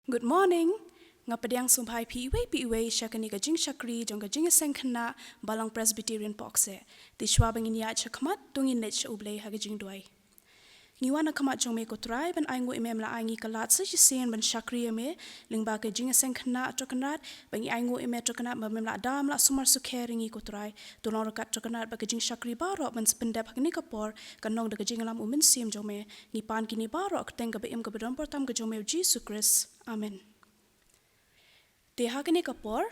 Good morning. Ngapadang sumpai PUA syakani gajing syakri jong gajing sengkana balang Presbyterian Pokse. Tishwa bangin ya chakmat tungin net ublay hagajing duai. Ngiwana kamat jong me kotrai ban aingu imem la aingi kalat sa jisen ban syakri me lingba gajing sengkana trokanat bangi aingu ime trokanat bamem la dam la sumar sukeringi kotrai tulong rekat trokanat ba gajing syakri barok ban sependap hagni kapor kanong da gajing lam umin sim jong me ngipan kini barok teng ga beim ga bedon pertam ga jong me Jesus Christ. Amen. Deha kini kapor,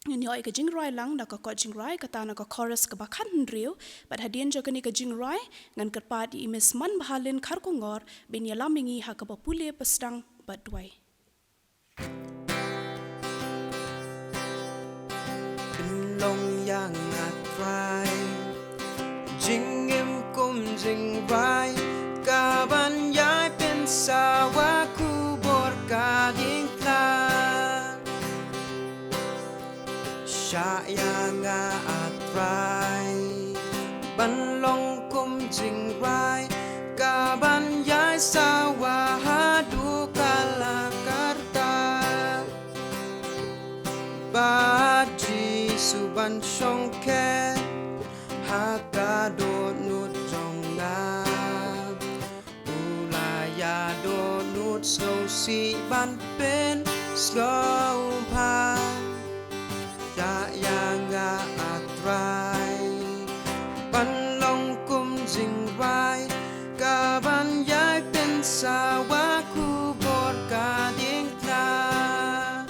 ini oi kajing rai lang nak kau jing rai kata nak chorus ke bakan rio, but hadian jo kini kajing rai ngan kerpat di imis man bahalin kar kongor bin ya lamingi ha ke bapule pesdang badwai. Long yang atrai, jing em kum jing rai, kaban yai pensawaku borkading klan. Yang atrai ban long kum jing rai kaban yai sawahadu kalakarta baji suban shongke hakado nut jongna ulaya do nut so si ban pen slow pa yang atrai ban long kum jing rai kaban yai pensawaku borkading klan.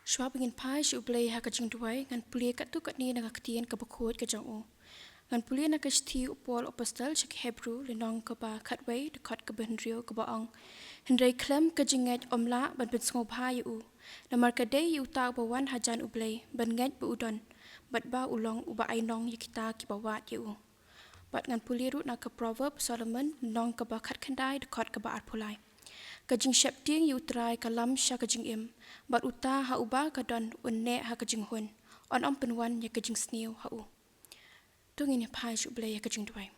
Shwa bingin pai shu blay ha kajing duai ngan pulia kat tu kat ni nak ketien ke bakut ke jong u. Ngan pulia nak kesti upol apostel cek Hebrew lenong ke ba katway dekat ke benrio ke baang. Hendrai klem kajingat omla ban bensngop ha u. Namar kadai yu ta bawan hajan ublay ban ngat bu udon. Bat ba ulong uba ainong ya kita ki bawat u. Bat ngan pulia rut nak ke proverb Solomon nong ke ba kat kendai dekat ke ba arpulai. Kajing syapting yu trai kalam sya kajing im. Bat uta ha uba kadon unne ha kajing hun. On om penwan ya kajing sniu ha u. Tungin ya pai syu blay ya kajing duai.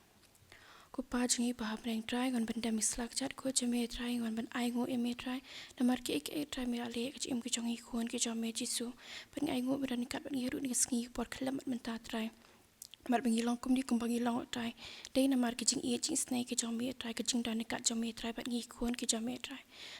Ko pa jingi pa breng try ngon benda mislak chat ko jame try ngon ban ai ngo eme try namar ki ek try me ale ke im ki jongi khon ki jame jisu ban ai ngo beran kat ban yeru ni sngi por khlem menta try mar bangi long kum di kum bangi long try dei namar ki jing e jing snai ki jame try ki jing dan kat jame try ban ngi khon ki jame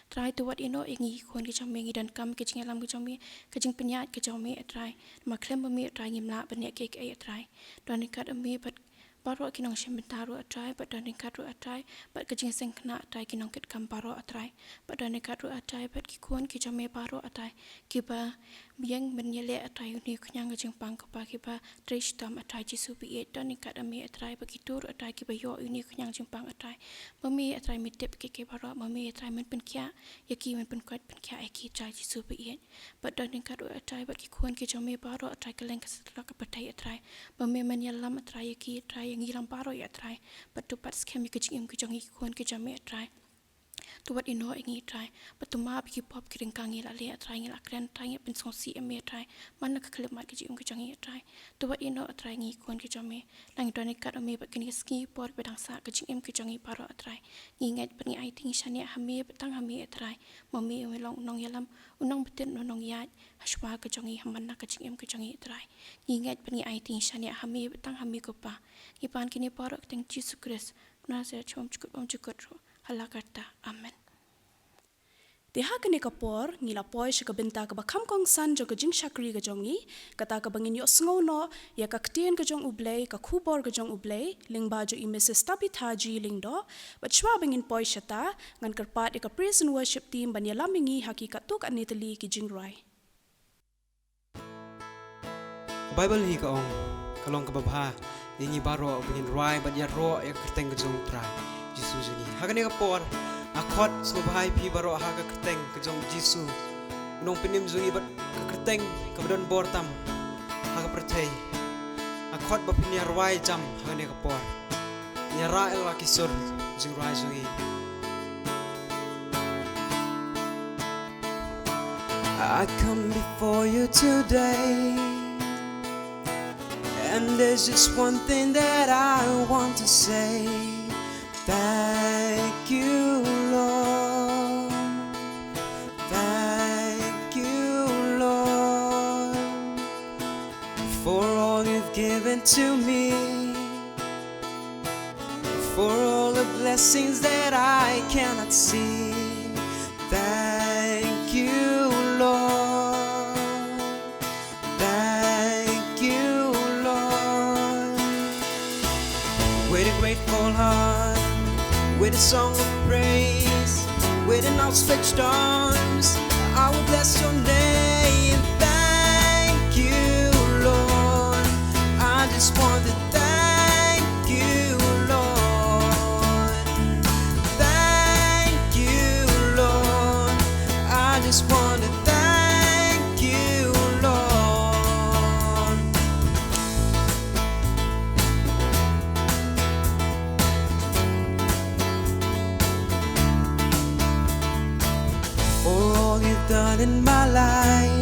try to what ino ngi khon ki jame ngi dan kam ki jing lam ki jame ki jing penyat ki jame try mar khlem ba me try ngimla ban ne ke try dan kat ame bat Baro kinong shembentaru atrai, but dani kadru atrai, but kajing sengkna atrai kinong kit kamparo atrai, but dani kadru atrai, but kikuan kijame baro atrai, kiba biang menyele atrai uni kunyang kajing pang kapa kiba trish tam atrai jisu biet dani kadame atrai, but kitur atrai kiba yo uni kunyang jing pang atrai, mami atrai mitip kike baro, mami atrai men penkia, yaki men penkuat penkia eki atrai jisu biet, but dani kadru atrai, but kikuan kijame baro atrai keleng kesetlak kepatai atrai, mami menyelam atrai yaki atrai ngilang paro ya try but to pat scam you kajing im kajang ikon kajame try to what ino ingi try but to ma biki pop kiring kangi la le try ngi la kren try ngi pen song si eme try man na kaklep mat kajing im kajang try to what ino try ngi ikon kajame lang doni kat ame but kini ski por pedang sa kajing im kajang paro try ngi ngat pengi ai ting shania hame petang hame try mami ome long nong yalam unong beten nong yat hashwa kajang haman na kajing im kajang try ngi ngat pengi ai ting shania hame petang hame kopa Ipan kini parok teng Jesus Christ. Nasa chom chukut ro halakarta. Amen. Deha kini kapor ngila poi shika benta ka bakam kong san jo kajing syakri ka jongi kata ka bangin yo sngo no ya ka ktien ka jong ublay ka kubor ka jong ublay ling ba jo Mrs. Tapi Taji ling do but shwa bangin poi shata ngan kerpat ka praise and worship team ban ya lamingi hakikat tu ka nitali ki jing rai. Bible hi ka ong kalong ka babha Yengi baro bingin rai bat ya ro ya kerteng kejong trai Jisu jengi hakane ka por akot subhai pi baro ha ka kerteng kejong Jisu unong pinim zungi bat ka kerteng ka badon bortam ha ka percay akot ba pinya rai jam hakane ka por ya ra el kisur jing rai zungi I come before you today And there's just one thing that I want to say. Thank you, Lord. to me, for all the blessings that I cannot see. Thank you, Lord. Thank you, Lord. With a grateful heart, with a song of praise, with an outstretched arms, I will bless your name. Thank you, Lord. I just want to thank you, Lord. Thank you, Lord. I just want to thank you, Lord. For all you've done in my life,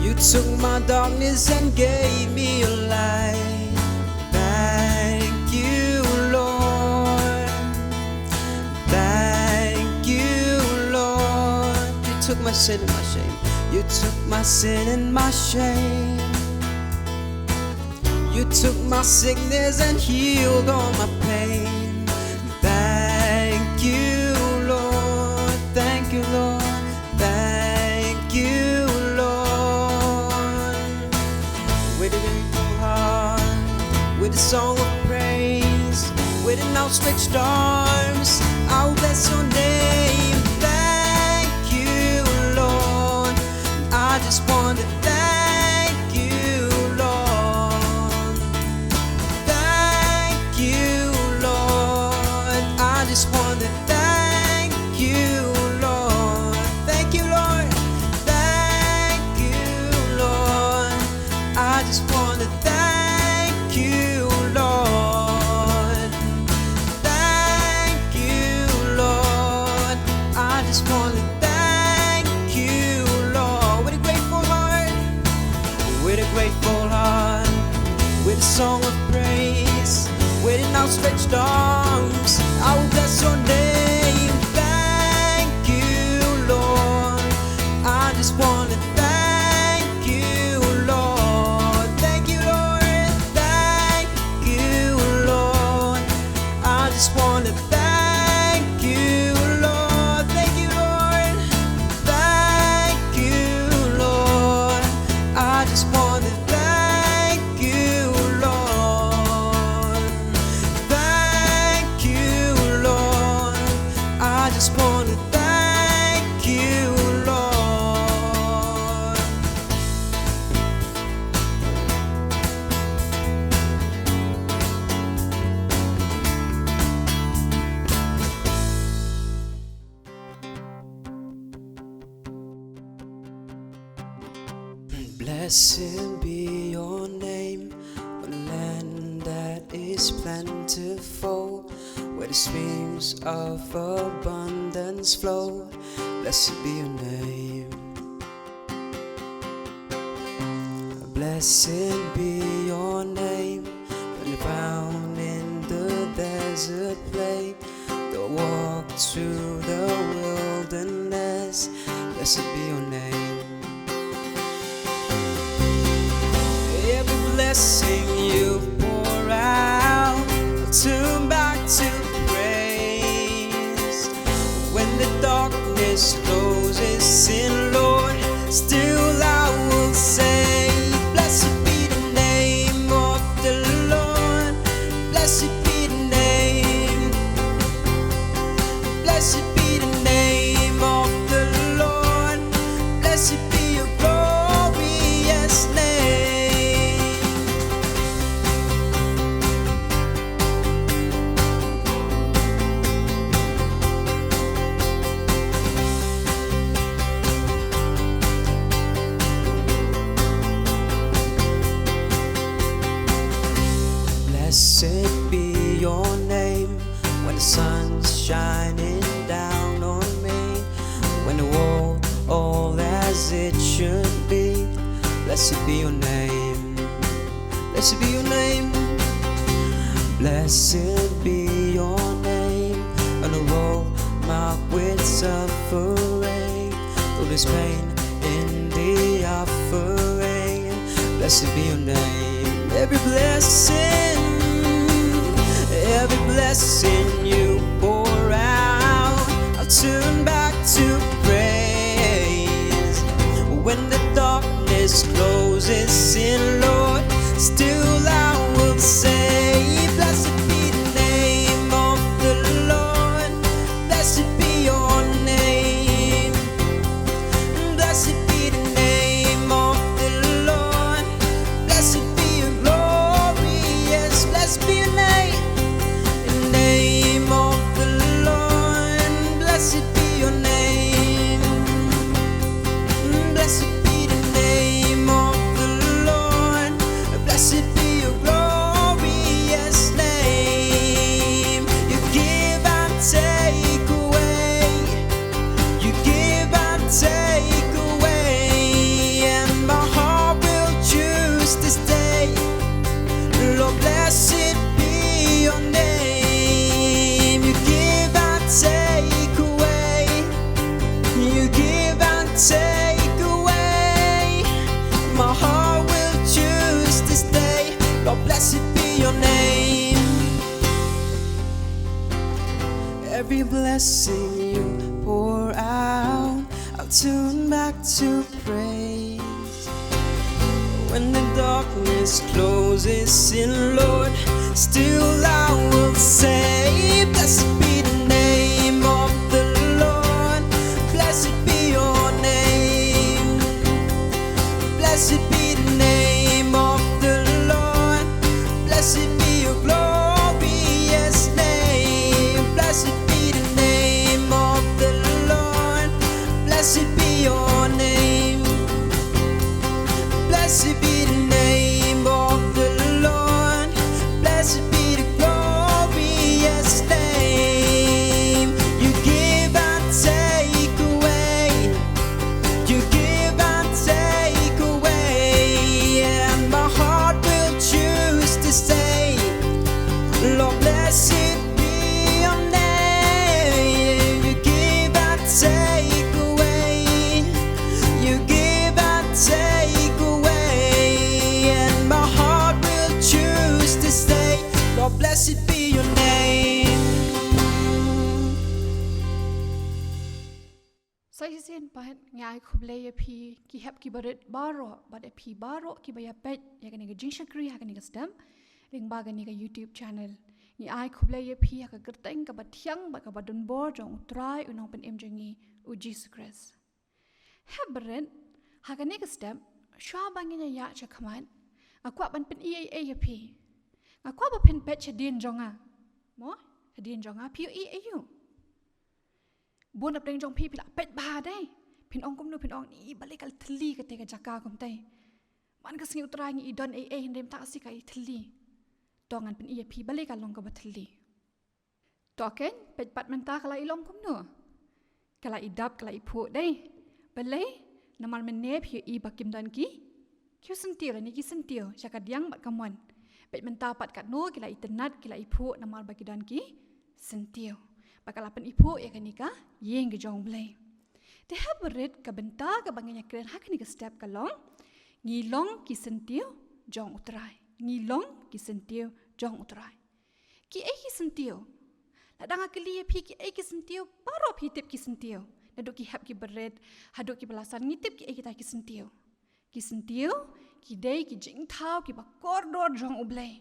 you took my darkness and gave me a light. Thank you, Lord. Thank you, Lord. You took my sin and my shame. You took my sin and my shame. You took my sickness and healed all my pain. Thank you, Lord. Thank you, Lord. Thank you, Lord. With a grateful heart, with a song of praise, with an outstretched arms, I will bless your name. Thank you, Lord. I just want to thank you, Lord. Thank you, Lord. I just want to thank you, Lord. Thank you, Lord. Thank you, Lord. I just want to thank you, Lord. Thank you, Lord. I just want to thank you, Lord. With a grateful heart, with a grateful heart, with a song of praise, with an outstretched arms, I will bless your name. Thank you, Lord. I just want to thank you, Lord. Thank you, Lord. Thank you, Lord. I just want to thank you, Lord. Thank you, Lord. Thank you, Lord. I just want to thank you, Lord. Thank you, Lord. I just want to thank you, Lord. Blessed be your name, a land that is plentiful, where the streams of abundance flow. Blessed be your name. Blessed be your name, when you're found in the desert place, they'll walk through the wilderness. Blessed be your name. Every blessing you pour out, I'll turn back to praise. When the darkness closes in, Lord, still I will say, blessed be the name of the Lord. Blessed be the name. Blessed be the name of the Lord. Blessed be your glorious name. Blessed be your name, when the sun's shining down on me, when the world all as it should be. Blessed be your name. Blessed be your name. Blessed be your name, on a road marked with suffering, through this pain in the offering. Blessed be your name. Every blessing you pour out, I'll turn back to praise. When the darkness closes in, Lord, still I will say, blessed be the name of the Lord. Blessed be your name. Blessed be the name of the Lord. Blessed be your glory. Yes, blessed be your name. The name of the Lord. Blessed be your name. Blessed be the name of the Lord. Blessed be your glorious name. You give and take away. You give and take away, and my heart will choose to stay. Lord, blessed be your name. You give and take away. You give and take away. My heart will choose to stay. Lord, blessed be your name. Every blessing you pour out, I'll turn back to praise. When the darkness closes in, Lord, still I will say, blessed be the name of the Lord. Blessed be your name. Blessed be the name of the Lord. Blessed be your glorious name. Blessed be the name of the Lord. Blessed be your name. Blessed be the name of the Lord. Blessed be the glorious name. You give and take away. You give and take away, and my heart will choose to say, Lord, blessed be your name. You give and take away. You give and take away, and my heart will choose to stay. Lord, blessed be your name. Saya sen pahat ngai khuble ya phi ki hap ki baret baro bad phi baro ki baya pet ya kan ga jing shakri ha kan ga stam ring ba gan ga YouTube channel ni ai khuble ya phi ha ka gerteng ka bathyang ba ka badun bor jong try unong pen em jangi u Jesus Christ habren ha kan ga stam shwa bangin ya cha khaman akwa ban pen e ya phi akwa ba pen pet chadin jonga mo chadin jonga phi e you buôn ập đeng trong phi là pet ba đây, pin ong cũng nuôi pin ong ní balik al thli cái tega jaka cũng tay, man cái sinh utrai ní don hình đêm ta sĩ cái thli, tongan pin ia phi balik al long cái thli, token pet pat menta kalau ilong cũng nuôi, kalau idap kalau ipu đây, balik namal menep hiu i bakim don ki, kiu sentil ni ki sentil, jaka diang mat kamuan, pet menta pat kat nuôi kalau itenat kalau ipu namal bagi don ki sentil. Bakalapan ipu ya kanika yeng ke jong blay. Te haberit ka benta ka bangnya kren ha kanika step kalong ngilong ki sentiu jong utrai. Ngilong ki sentiu jong utrai. Ki ki sentiu. La danga kli pi ki ki sentiu paro pi tip ki sentiu. Naduk ki hap ki berit haduk ki belasan ngitip ki ta ki sentiu. Ki sentiu ki dei ki jing thau ki ba kordor jong ublay.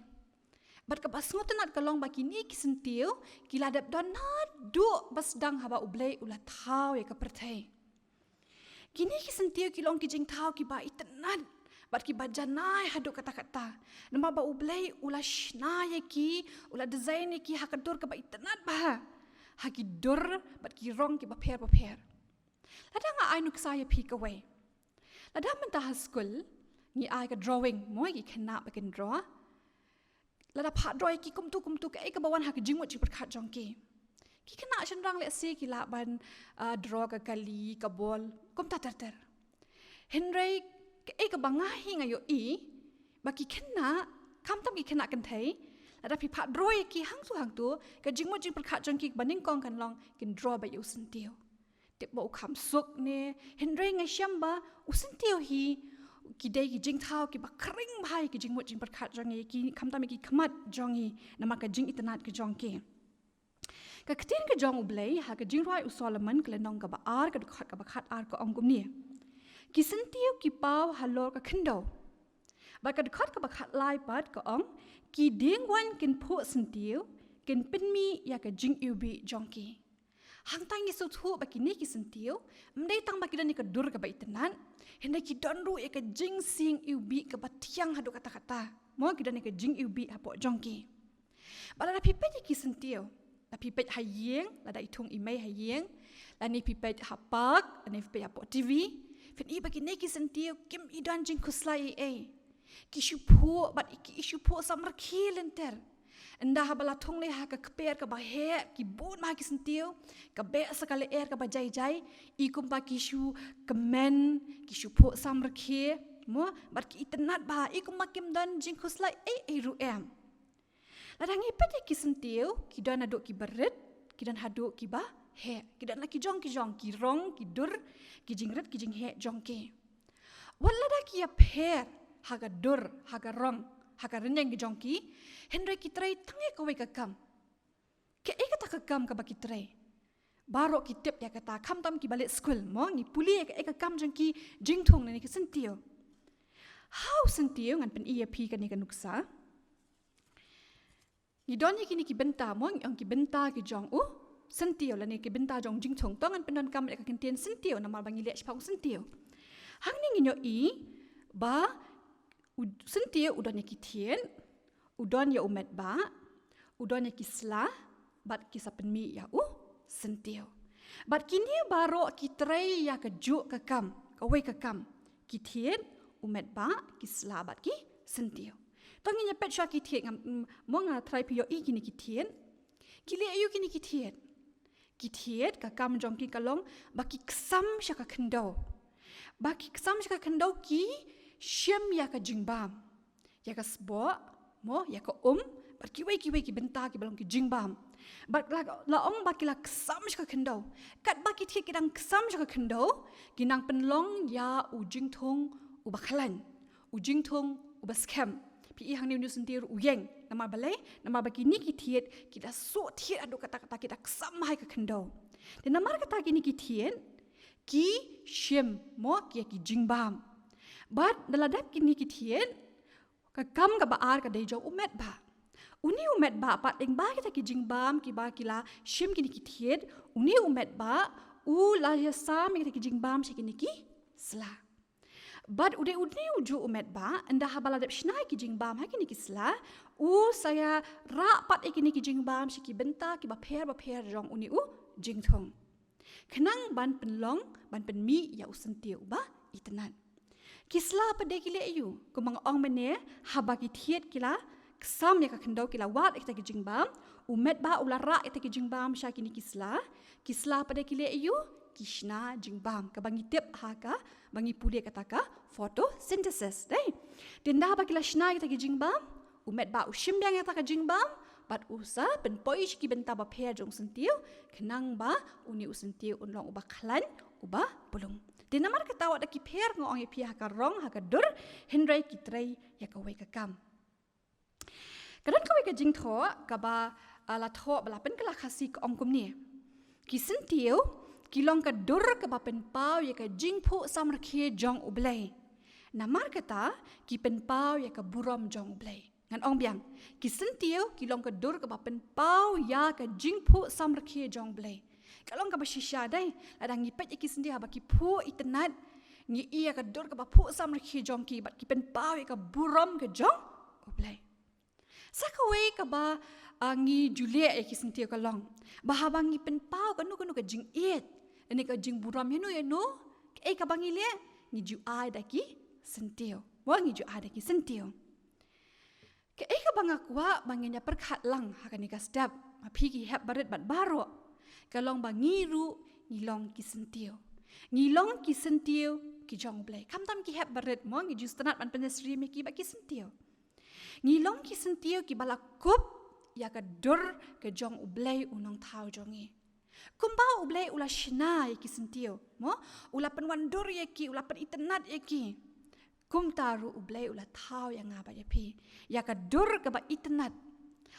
Bat ka basngot nat kalong baki ni ki sentiu ki ladap donat du basdang haba ublay ula thau ya ka perthai. Kini ki sentiu ki long ki jing thau ki ba itanat bat ki bajanai haduk kata-kata. Nama ba ublay ula shnaya ki ula design ki hakadur ka ba itanat ba. Haki dur bat ki rong ki ba per. Lada nga ai nuk saya pi ka way. Lada mentah school ni ai ka drawing mo ki kena ba ken draw. Lada pat drawing ki kumtu ka ka bawan hak jingmut ji perkat jongki. Ki kena chenrang le si ki la ban draw ka kali ka bol kum tatar. Henry ka bangahi ngayo i baki kena kam tam ki kena kan thai. Lada pi pat drawing ki hang tu ka jingmut ji perkat jongki baning kong kan long kin draw ba yu sentiu. Tip ba ukam suk ne Henry ngai syamba usentiu hi ki dei ki jing thau ki ba kring bhai ki jing mut jing perkhat jongi ki kham tam ki khmat jongi nama ka jing itanat ki jong ke ka ktin ka jong ublei ha ka jing roi u Solomon kle nong ka ba ar ka khat ka ba khat ar ka ong kum ni ki sentiu ki pau halor ka khendo ba ka khat ka ba khat lai pat ka ong ki ding wan kin phu sentiu kin pinmi ya ka jing ubi jong ke hang tang ni thu ba ki ne ki sentiu mdei tang ba ki dan ni ka dur ka ba itanan henda ki don ru e ka jing sing ubi ka ba tiang hadu kata kata mo ki dan ni ka jing ubi apo jong ke ba la pi pe ki sentiu la pi pe hayeng la dai thung i mai hayeng la ni pi pe ha pak ani pe apo tv fin i ba ki ne ki sentiu kim i dan jing kuslai e ki shu phu ba ki shu phu samar khilenter Anda habala thong le ha ka kper ka ba he ki bon ma ki sentiu ka be sakale er ka ba jai jai I kumpa ki shu kemen ki shu pho sam rakhe mo bar ki itanat ba I kumma kim dan jing khuslai e ru em la dangi pete ki sentiu ki dan aduk ki berit ki dan haduk ki ba he ki dan la ki jong ki rong ki dur ki jingret ki jing he jong ke wala da ki apher ha ga dur ha ga rong haka renyang ki jongki henry ki trai tange ka wei ka kam ke e kata ka kam ka ba ki trai baro ki tip ya kata kham tam ki balik school mo ni puli ka e ka kam jongki jingthong ni ki sentio how sentio ngan pen EAP ka ni ka nuksa ni donye ki ni ki benta mo ang ki benta ki jong sentio la ni ki benta jong jingthong to ngan pen don kam ka kintien sentio na mal bangi le chpang sentio hang ni nyo I ba sentiu udonnya ki tien, udon ya umet ba, udonnya ki sla, bat ki sapenmi ya sentiu. Bat kini baro ki trai ya ke juk ke kam, ke wei ke kam, ki tien, umet ba, ki sla bat ki sentiu. Tangi nya pet sha ki tien mo nga trai pi yo I kini ki tien, ki le ayu kini ki tien. Ki tien ka kam jong ki kalong ba ki ksam sha ka kendo. Ba ki ksam sha ka kendo ki Shem ya ka jingbam, ya ka sbo, mo ya ka bat ki wei ki benta ki balong ki jingbam, bat la ong ba ki la ksam shka kendo, kat ba ki thik dang ksam shka kendo, ki nang penlong ya u jingthong u bakhalan, u jingthong u baskem, pi I hang ni sentir u yeng, nama balai, nama ba ki ni ki thiet, ki da so thiet adu kata ki da ksam hai ka kendo, de nama kata ki ni ki thien, ki shem mo ki jingbam. But daladap kini kitien ka kam ka baar ka dei jo umet ba uni umet ba pat eng ba kita ki jingbam ki ba kila shim kini kitien uni umet ba u la ya sam kita ki jingbam she kini ki sla but ude uju umet ba anda habaladap shnai ki jingbam ha kini ki sla u saya ra pat kini ki jingbam she ki benta ki ba pher jong uni jingthong khenang ban penlong ban penmi ya usentiu ba itanan Kisla pada kile ayu, kumang ong mene haba ki thiet kila ksam ya ka khendau kila wat ekta ki jingbam, umet ba ulara ekta ki jingbam sha kini kisla pada kile ayu kishna jingbam ka bangi tip ha ka bangi puli kata ka photosynthesis dai. Dinda ba kila shna ekta ki jingbam, umet ba ushim yang ekta ka jingbam, bat usa pen poi ki benta ba phe jong sentiu, kenang ba uni usentiu unlong uba khlan uba bulung. Di namar ketawa da ki pher ngong ye pia ka rong ha ka dur henry ki trai ya ka wei ka kam. Kadang ka wei ka jing tho ka ba la tho bala pen kala khasi ka ong kum ni. Ki sentiu ki long ka dur ka ba pen pau ya ka jing phu sam rakhe jong ublai. Namar kata ki pen pau ya ka burom jong ublai. Ngan ong biang ki sentiu ki long ka dur ka ba pen pau ya ka jing phu sam rakhe jong ublai. Kalau ka bashisha dai adang ngipet ki sendi ha ba ki phu itanat ngi ia ka dor ka ba phu sam rakhi jong ki bat ki pen pau ka burom ka jong oblai sakawe ka ba ngi julia ki sendi ka long ba ha ba ngi pen pau ka nu ka jing et ani ka jing burom yenu ka ba ngi le ngi ju ai da ki sentio wa ngi ju ai da ki sentio ka ka ba ngakwa banginya perkhat lang ha ka ni ka step ma phi ki hep baret bat baro kalong ba ngiru ngilong ki sentiu ki jong blai kam tam ki hep baret mo ngi justanat man penesri me ki ba ki sentiu ngilong ki sentiu ki bala kup ya ka dur ke jong ublai unong thau jongi kumba ublai ula shina ki sentiu mo ula penwan dur ye ki ula pen itanat ye ki kum taru ublay ula tau yang ngaba ya pi ya ka dur ka ba itnat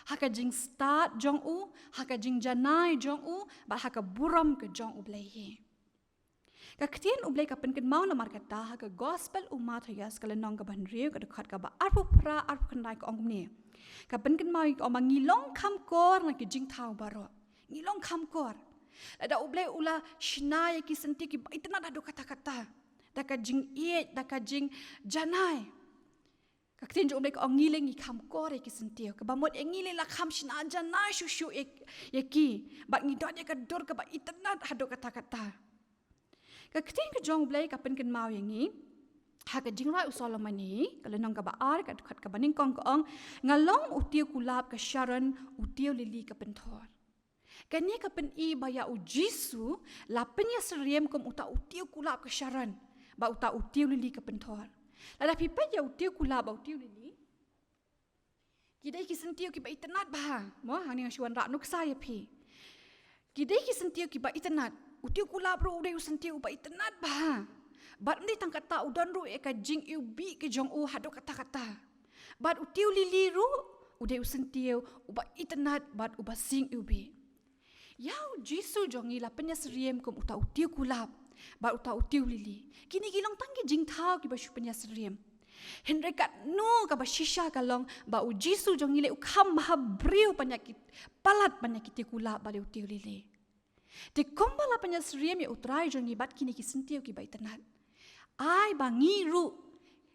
haka jing start jong u haka jing janai jong u ba haka buram ke jong ublay hi ka ktien ublay ka penken mau na markata haka gospel umat hayas kala nong ka ban riu ka dekat ka ba arpu pra arpu kendai ka ong ni ka penken mau ka mangilong kam kor na ki jing tau baro ngilong kam kor ada ublay ula shina ya ki senti ki ba itnat adu kata-kata daka jing iet daka jing janai kaktin jo ublek ong ngiling i kam kore ki sentio ka bamot engile la kam shina janai shushu ki bat ngi dot ka dor ka ba itnat hado kata-kata kaktin ka jong ublek ka pen ken mau yangi ha ka jing rai usolomani kala nang ka ba ar ka khat ka baning kong ka ong ngalong utiu kulap ka sharon utiu lili ka penthor kanya ka pen i baya u jisu la penya seriem kom uta utiu kulap ka sharon ba uta utiu lili ka penthor lada pipa ya utiu kulap ba utiu lili kidai ki sentiu ki ba itnat ba mo hang ni shuan ra nuk sa ya pi kidai ki sentiu ki ba itnat utiu kulap ro udai sentiu ba itnat ba bat ndi tang kata udan ro e ka jing u bi ke jong u hado kata-kata bat utiu lili ro udai sentiu uba itnat bat uba sing u bi yau jisu jongi la penya seriem kom uta utiu kulap ba uta utiu lili kini gilong tangki jing thau ki ba shu penya seriem henrekat no ka ba shisha kalong ba u jisu jongi le ukham ha briu penyakit palat penyakit kulap ba le utiu lili te kombala penya seriem ya utrai jongi bat kini ki sentiu ki ba itanat ai ba ngiru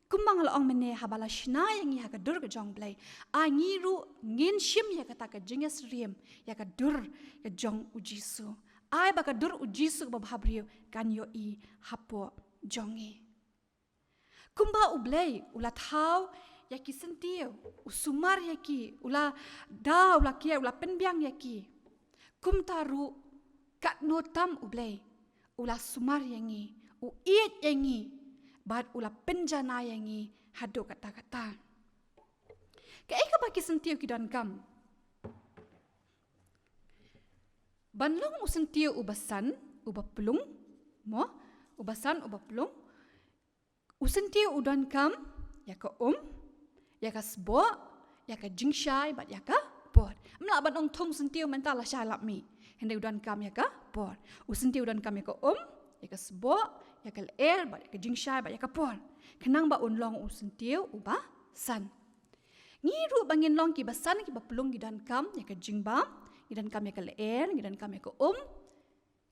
kumbang la ong mene habala shna yang ha ka dur ka jong blai a ngiru ngin shim ya kata ka jinga seriem ya ka dur ka jong u jisu ai baka dur u jisu ba bhabrio kan yo i hapo jongi kumba ublay ula thau yaki sentiu usumar yaki ula da ula kia ula penbiang yaki kum taru kat notam ublay ula sumar yangi u iet yangi bad ula penjana yangi hado kata-kata kai ka baki sentiu ki dan kam banlong usentiu ubasan ubapelung mo ubasan ubapelung usentiu udan kam ya ka ya ka sbo ya ka jingshai bat ya ka por mla ban ong thong sentiu mental la sha lap mi hende udan kam ya ka por usentiu udan kam ya ka ya ka sbo ya ka er bat ya ka jingshai bat ya ka por kenang ba unlong usentiu uba san ngiru bangin long ki basan ki bapelung gidan kam ya ka jingbam gidan kam ya ka leer gidan kam ya ka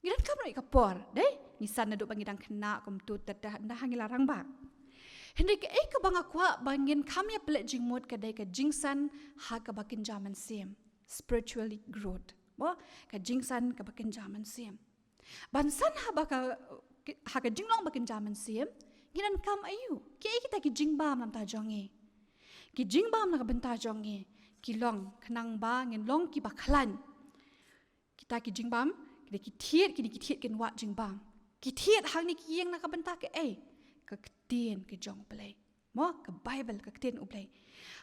gidan kam ya ka por dei nisan na do bangidang kena kom tu tadah ndah hangilarang ba henrik e ka banga kwa bangin kam ya plek jingmot ka dei ka jingsan ha ka bakin jaman sim spiritually growth bo ka jingsan ka bakin jaman sim bansan ha ba ka ha ka jinglong bakin jaman sim gidan kam ayu ki kita ki jingbam lam ta jongi ki jingbam na ka benta jongi kilong kenang ba ngin long ki baklan kita ki jingbam ki thiet ken wat jingbam ki thiet hang ni ki yeng na ka benta ke ka ktien ke jong play mo ka bible ka ktien ublay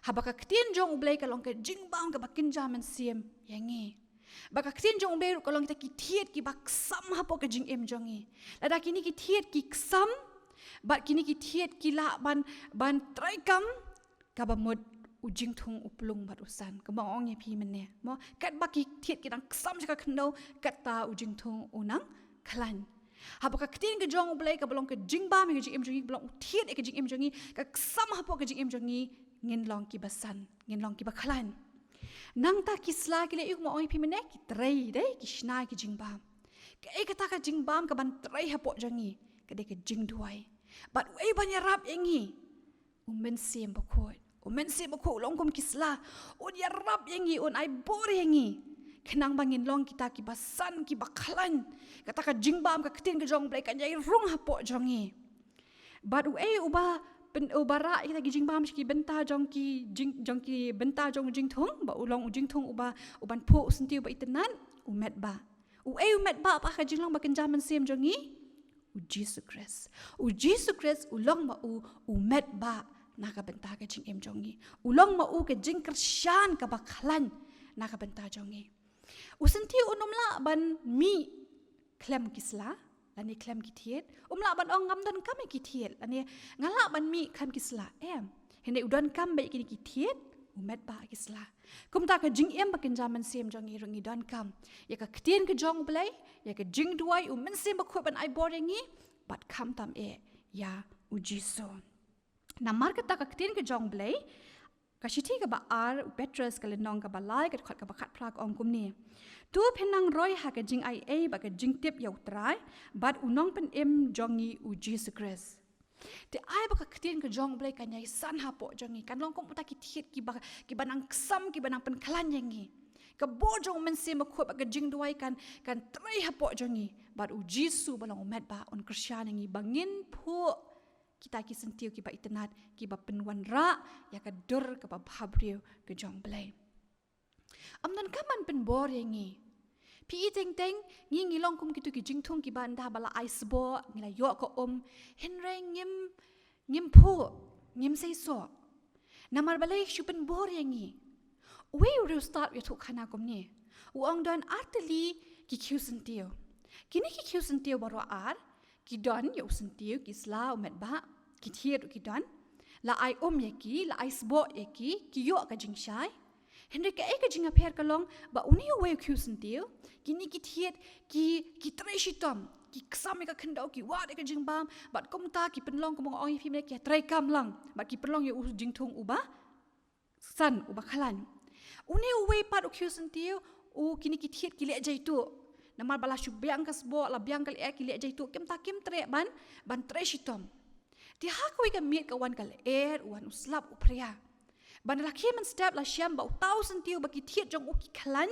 haba ka ktien jong ublay ka long ka jingbam ka bakin jaman sim yangi ba ka ktien jong ublay ka long kita ki thiet ki baksam hapo ka jing em jongi lada kini ki thiet ki ksam bat kini ki thiet ki la ban traikam ka ba mod ujing thung uplung bat usan ka ba ong ye pi mene mo kat ba ki thiet ki dang ksam ka khno kat ta ujing thung unang khlan haba ka ktin ke jong ublay ka belong ke jingba mi jing em jongi belong thiet ke jing em jongi ka ksam hapo ke jing em jongi ngin long ki basan ngin long ki ba khlan nang ta kisla ki le ik mo ong pi mene ki trei de ki shna ki jingba ka kata ka jingbam ka ban trei hapo jongi ka de ke jing duai but we ban yarap engi umen sim bakoi umen sim bakoi long kom kisla un yarap engi un ai bor engi kenang bangin long kita ki basan ki baklan kata ka jingbam ka ktin ke jong blai kan jai rung hapo jongi but we uba ubara kita ki jingbam ki benta jong ki benta jong jing thung ba ulong ujing thung uban po sentiu ba itenan umet ba umet ba pa ka jinglong ba kan jaman sim jongi Jesus Christ ulong ma umet ba naka benta ka jing em jongi ulong ma ka jing Krisyan ka baklan naka benta jongi usentiu unomla ban mi klem kisla lani klem ki thiet la ban ong ngam dan kam ki thiet lani ngala ban mi kham ki sla hene udan kam ba ki thiet umet ba ki sla kum ta ka jing bakin zaman sem jong i rungi dan kam ya ka ktien ka jong blai ya ka jing duai men sem ba ban ai boringi bat kam tam ya ujiso namar ka ta ka ktien ka jong blai ka shiti ka ba ar Petrus ka lenong ka ba lai ka khat ka ba khat plak ong kum ni tu penang roi ha ka jing ai ba ka jing tip yau trai bat unong pen jongi u Jesus Christ te ai ba ka ktien ka jong blai ka nyai san ha po jongi kan long kom ta ki thiet ki banang sam ki banang pen klan yangi ka bo jong men se ma khop ka jing duai kan trai ha po jongi bat u Jesus ba long met ba on Christian yangi bangin phu kita ki sentiu ki ba itenat ki ba penwan ra ya ka dur ka ba bhabriu ke jong blai amnan kaman pen bor yangi pi teng teng ngi long kum kitu ki jingthung ki ban da bala ice-bo ngila yo ko henre ngim pho ngim sei so namar balai shupen bor yangi we will start with khana kum ni uang don arteli ki khusentiu kini ki khusentiu baro ar ki don yo sentiu ki sla umet ba ki thiet ki don la ai yaki la ice-bo yaki ki yo ka jingshai henry ka eka jinga pher kalong ba uni we khusentiu kini ki thiet ki treshitom ki ksame ka khendau ki wa de ka jingbam bat komta ki penlong komong oi phim le ki trai kam lang bat ki penlong yo jingthung uba san uba khalan uni we pat khusentiu kini ki thiet ki le jaitu namar bala shu biang kasbo la biang kal ki le jaitu kem ta kem tre ban treshitom ti ha ko ka miet ka wan kal wan uslap upria ban la khiman step la sham ba 1000 tiu ba ki thiet jong ki khalan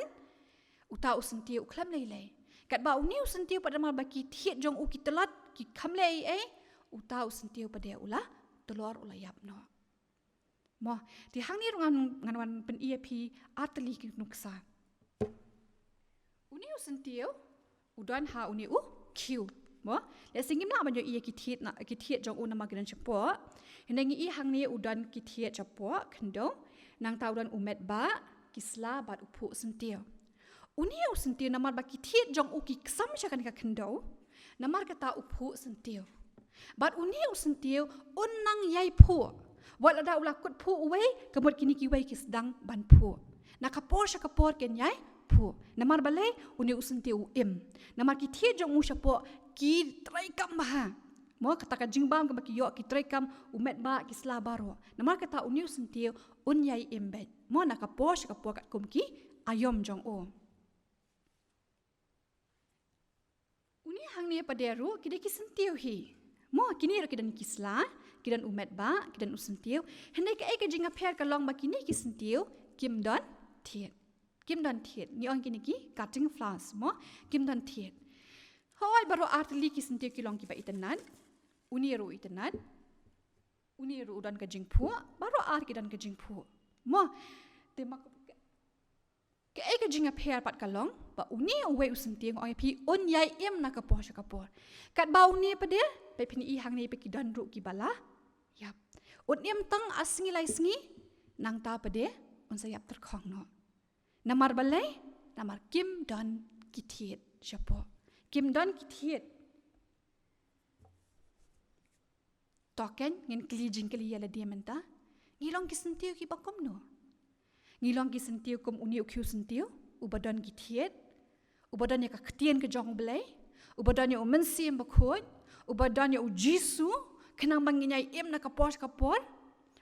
uta usentiu khlam lei kat ba uniu sentiu pada mal ba ki thiet jong ki telat ki kham lei uta usentiu pada ula telur ula yap no mo ti hang ni ngan wan pen EP atli ki nuksa uniu sentiu udan ha uni q mo le singim na ban jo ki thiet jong nama gidan chapo henengi i hang ni udan ki thiet chapo khndo nang taudan umet ba kisla bat upu sentiu uniu sentiu namar ba ki thiet jong ki ksam chakan ka khndo namar kata upu sentiu bat uniu sentiu unnang yai phu wala da ula kut phu we kemot kini ki we kisdang ban phu nakapor shakapor ken yai phu namar balai uniu sentiu namar ki thiet jong chapo ki trai kam ba mo kata ka jingbam ka ki yo ki trai kam umet ba kisla baro namar kata uniu sentiu yai bet mo nakapor shakapor kat kum ki ayom jong uni hang ni paderu kide ki sentiu hi mo kini ro kidan kisla kidan umet ba kidan usentiu henai ka eka jinga pher ka long ba kini ki sentiu kim don thiet ni ong kini ki cutting flowers mo kim don thiet hoi baro artli ki sentiu ki long ki ba itenan uni ro udan ka jingphu baro ar kidan ka jingphu mo te mak ke eka jinga pher pat kalong ba uni we usentiu oi pi on yai na ka por kat ba uni pade pe pini i hang ni pe ki dan ru ki bala yap on tang asngi lai sngi nang ta pade on sayap terkhong no namar balai namar kim don ki thiet chapo kim don ki thiet token ngin klijing kli yala diamenta ngilong ki sentiu ki bakom no ngilong ki sentiu kom uni ukhu sentiu ubadan ki thiet ubadan ya ka ktien ke jong blai ubadan ya mensim bakhot ubadan ya ujisu kenang banginyai na kapor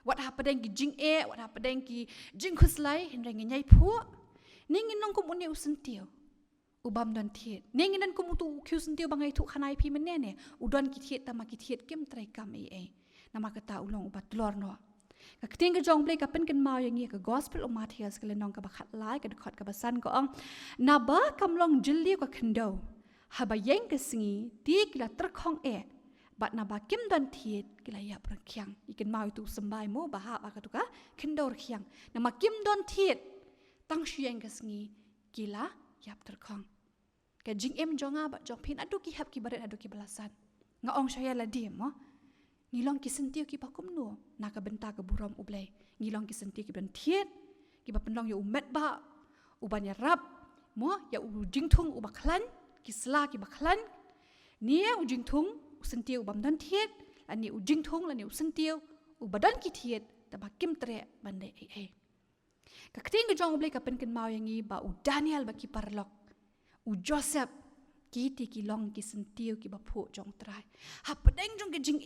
wat hapadeng ki jing wat hapadeng ki jing khuslai henreng nyai phu ningin nong kom uni usentiu ubam dan thiet ningin dan kom tu ukhu sentiu bangai thu khanai phi menene udan ki thiet tama ki thiet kem trai kam nama kata ulong ubat lor no ka kting ka jong blai ka pen kan mau yangi ka gospel of Matthias ka lenong ka bakhat lai ka khot ka basan ko ang na ba kam long jilli ka khndo haba yeng ka singi ti kila terkhong bat na ba kim dan thiet kila ya prakhyang ikin mau tu sambai mo ba ha ba ka tu ka khndor khyang nama kim don thiet tang shyeng ka singi kila yap terkhong ka jing jonga ba jong phin adu ki hap ki baret adu ki balasan nga ong shaya la di mo ngilong ki sentiu ki pakum no naka benta ka burom ublai ngilong ki sentiu ki ban thiet ki ba penlong ya umet ba uban ya rap mo ya u jingthung u baklan ki sla ki baklan Nia u jing thung u sentiu bam dan thiet la ni u jing thung la ni u sentiu u badan ki thiet ta ba kim tre bande ai. Ka kting ke jong blai ka pen ken mau yang i ba u Daniel ba ki parlok. U Joseph ki ti ki long ki sentiu ki ba phu jong trai. Ha pedeng jong ke jing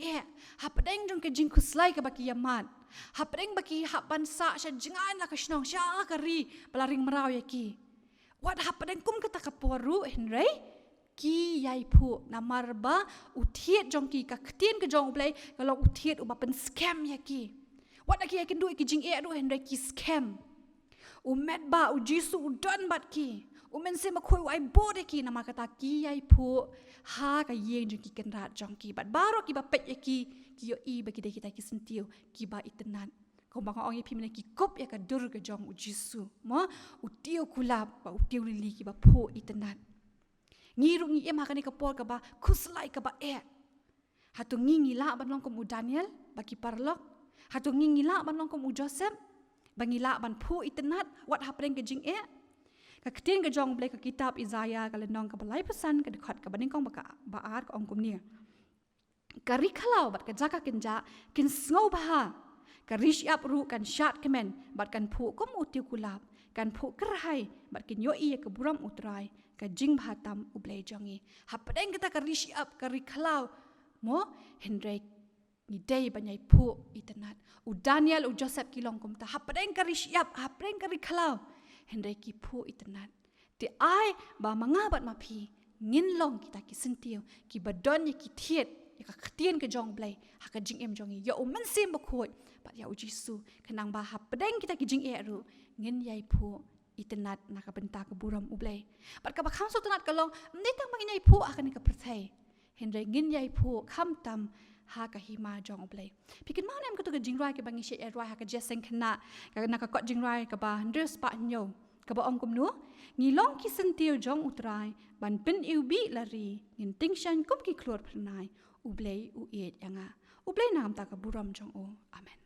ha pedeng jong ke jing kuslai ka ba ki yaman. Ha pedeng ba ki ha ban sa sha jingan la ka shnong sha ka ri pelaring merau ya ki. Wat ha pedeng kum ka ta ka poru Henry ki yai phu namar ba u thiet jong ki ka ktien ke jong blai ka long u thiet u ba pen scam ya ki. Wat aki ya ken du ki jing do Henry ki scam. U met ba u jisu u don bat ki. U men se ma khoi ai bode ki nama kata ki ai phu ha ka yeng jong ki ken rat jong ki bat baro ki ba pet ya ki yo i ba ki de kita ki sentiu ki ba itenan. Kau bang ong pi mena ki kop ya ka dur ke jong u jisu. Mo u tiu kulap ba u tiu lili ki ba phu itenan. Ngiru ngi em hakani ka por ka ba kuslai ka ba hatu ngi la ban long ko u Daniel ba ki parlok hatu ngi la ban long ko u Joseph ba ngi la ban phu itenat wat hapeng ke jing ka ketin ke jong blai ka kitab Isaiah ka lenong ka balai pesan ka dekat ka baning kong ba ar ka ong kum ni ka rikhalau bat ka jaka kenja kin sngo ba ka rish up ru kan shat kemen bat kan phu kom u tiu kulap kan phu kerhai bat kin yo i ka buram utrai ka jing bhatam ublai jongi hapeng kita ka rish up ka rikhalau mo Hendrik ni day banyai phu itenat u Daniel u Joseph kilong kum ta hapeng ka rish up hapeng ka rikhalau Hendrik ki phu itenat ti ai ba mangabat ma phi ngin long kita ki sentiu ki badon ki thiet ya ka ktien ke jong blai ha ka jing jongi yo u men sim ba khoi ba ya u Jisu kanang ba hapeng kita ki jing ru ngin yai phu itenat na ka benta ka buram ublai bat ka ba kham so tenat ka long mnitang manginai phu akan ka perthai Hendrik ngin yai phu kham tam ha ka hima jong ublai pikin mau nem ka to ka jingrai ke bangi she rai ha ka jeseng khna ka na ka kot jingrai ka ba ndres pa nyo ka ba ong kum nu ngilong ki sentiu jong utrai ban pin iu bi lari ngin ting shan kum ki klor phnai ublai u et yanga ublai nam ta ka buram jong o amen.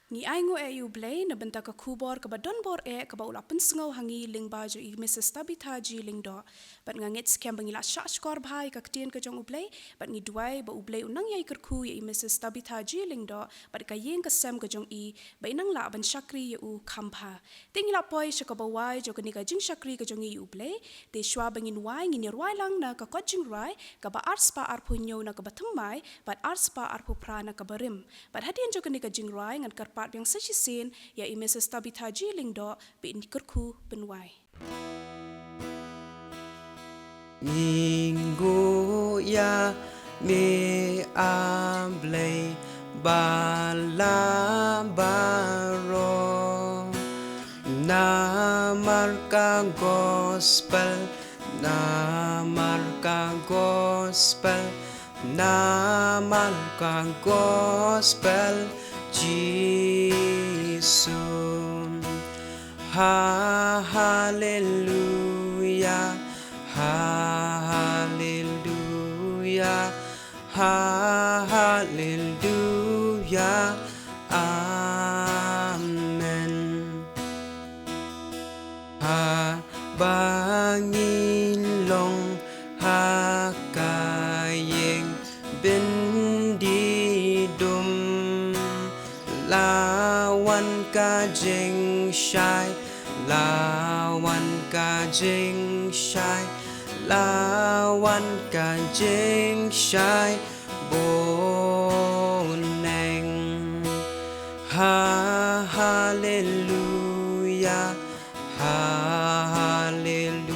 Ni aingo u blay na benta ka kubor ka ba donbor ka ba ulapan sngaw hangi ling ba jo i Mrs. Tabitha G ling do bat ngangit scam bangila sha skor bhai ka ktien ka jong ublay bat ni duai ba ublay unang yai kerku i Mrs. Tabitha G ling do bat ka yeng ka sem ka jong i ba inang la ban shakri u khampha tingila poi sha ka ba wai jo ka ni ka jing shakri ka jong i ublay te shwa bangin wai ngi ni rwai lang na ka ko jing rai ka ba ars pa ar punyo na ka ba thmai bat ars pa ar pu pra na ka barim bat hadian jo ka ni ka jing rai ngan kar pat yang sashi sin ya i Mrs. Tabitha G ling do bi in kerku benwai Minggu ya me amblay balabaro namarka gospel namarka gospel Jesus hallelujah hallelujah hallelujah amen ha bangilong ha kayeng bendidum lawan ka jing shai lawan ka jing shai lawan ka jing shai boneng hallelujah hallelujah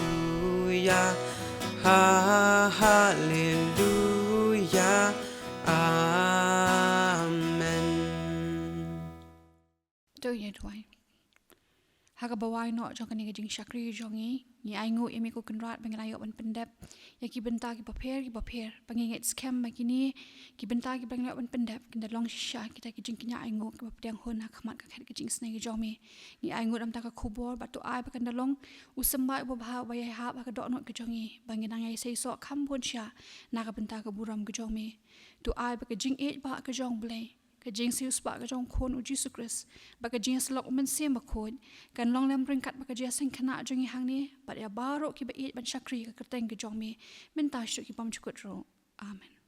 hallelujah amen. Tu ye tuai. Haga bawai no jong kani jing shakri jongi ni aingu emi ko kenrat bangi ayo ban pendap ya ki benta ki paper bangi nget scam makini ki benta ki bangi ban pendap kinda long shisha kita ki jing kinya aingu ki bapdang hon hakmat ka khat ki jing snai ki jomi ni aingu dam ta ka khubor batu ai ba kan dalong usamba bo bha ba ya ha ba ka do no ki jongi bangi nang ai sei so kham bon sha na ka benta ka buram ki jomi tu ai ba ka jing e ba ka jong blai jing sius ba ka jong khon u Jesus Christ ba ka jing slok men sem ba khon kan long lem ringkat ba ka jia sing khana jong i hang ni ba ya baro ki ba i ban shakri ka kerteng ke jong mi men ta shu ki pam chukut ro amen